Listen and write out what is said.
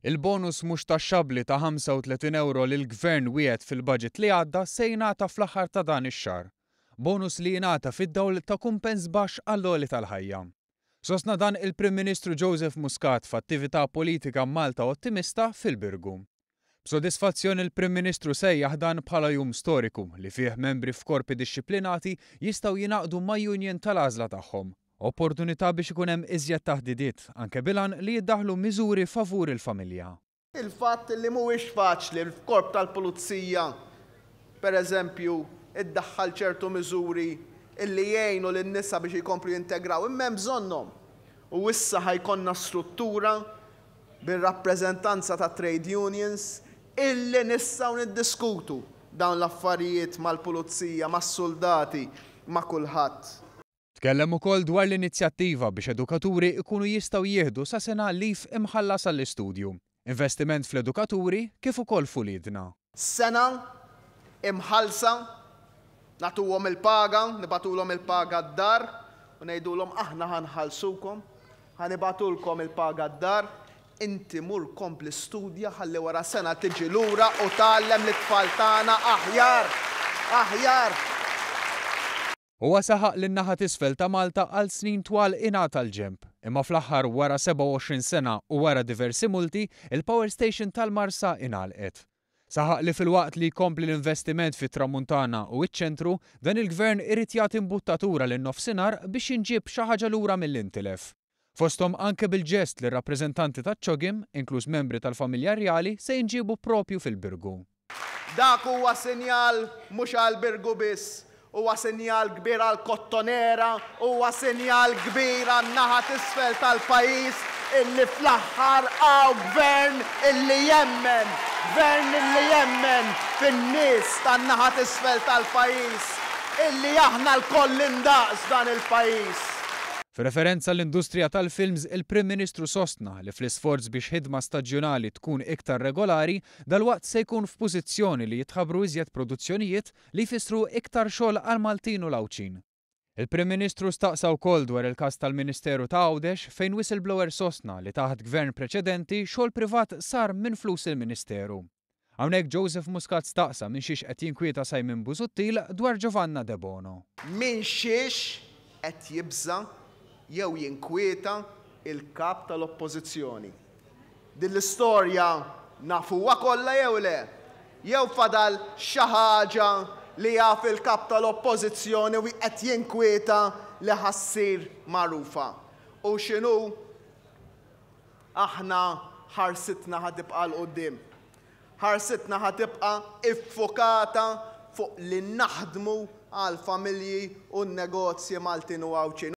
Il-bonus mhux taxxabbli ta' 35 euro li l-Gvern wiegħed fil-budget li għadda se jingħata fl-aħħar ta' dan ix-xahar. Bonus li jingħata fid-dawl ta' kumpens baxx għall-għoli tal-ħajja. Sostna dan il-Prim Ministru Joseph Muscat f'attività politika Malta ottimista fil-Birgu. B'sodisfazzjoni il-Prim Ministru sejjaħ dan bħala jum storiku li fih membri f'korpi dixxiplinati jistgħu jingħaqdu ma' union tal-għażla tagħhom. Opportunità biex ikun hemm iżjed taħdidiet anke bilan li jiddaħħlu miżuri favur il-familja. Il-fatt li mhuwiex faċli f'korp tal-pulizija, pereżempju, iddaħħal ċertu miżuri illi jgħinu lin-nisa biex jkomplu jintegraw, imma hemm bżonnhom. U issa ħajkonna struttura bir-rappreżentanza ta' trade unions illi nistgħu niddiskutu dawn l-affarijiet mal-pulizija, mas-soldati, ma' kulħadd. Tkellem ukoll dwar l-inizjattiva biex edukaturi ikunu jistgħu jieħdu sa sena lif imħallas għall-istudju. Investiment fl-edukaturi kif ukoll f'uliedna. Sena imħallsa nagħtuhom il-paga, nibatulhom il-paga d-dar u ngħidulhom aħna ħanħallsukom, ħanibatulkom il-paga d-dar, inti mur kompli studja ħalli wara sena tiġi lura u tgħallem lit-tfal tagħna aħjar, aħjar. Huwa saħaq li n-naħa t'isfel ta' Malta għal snin twal ingħata l-ġenb, imma fl-aħħar wara 27 sena u wara diversi multi, il-Power Station tal-Marsa ingħalqet. Saħaq li fil-waqt li jkompli l-investiment fit-Tramuntana u ċ-ċentru, dan il-Gvern irid jagħti imbuttatura lin-Nofsinhar biex inġib xi ħaġa lura mill-intilef. Fosthom anke bil-ġest li r-rappreżentanti taċ-ċogim, inkluż membri tal-familja rjali, se jinġiebu propju fil-Birgu. Dak huwa sinjal mhux għall-Birgu biss. Huwa sinjal kbir għal kottonera, huwa sinjal kbir għan naħa t'isfel tal-pajjiż illi fl-aħħar għaw gvern illi jemmen, fin-nies tan-naħa t'isfel tal-pajjiż illi aħna l-koll indaqs dan il-pajjiż. F'referenza l-industrija tal-films, il-Prim Ministru sostna li fl-isforz biex ħidma staġjonali tkun iktar regolari, dalwaqt se jkun f'pożizzjoni li jitħabbru iżjed produzzjonijiet li jfissru iktar xogħol għal Maltin u l-Għawdxin. Il-Prim Ministru staqsa wkoll dwar il-każ tal-Ministeru ta' Għawdex fejn whistleblower sostna li taħt gvern preċedenti xogħol privat sar minn flus il-Ministeru. Hawnhekk Joseph Muscat staqsa minn xiex qed jinkwieta Sajmin Busuttil dwar Giovanna De Bono. Minn xiex qed jibża jew jinkwieta il-kap tal-oppożizzjoni. Din l-istorja nafuha kollha jew le? Jew fadal xi ħaġa li jaf il-kap tal-oppożizzjoni u qed jinkwieta li ħassir magħrufa. U x'inhu? Aħna ħarsitna ħatibqa' l quddiem. Ħarsitna ħatibqa' iffokata fuq li naħdmu għall-familji u n-negozji Maltin u Għawdxin.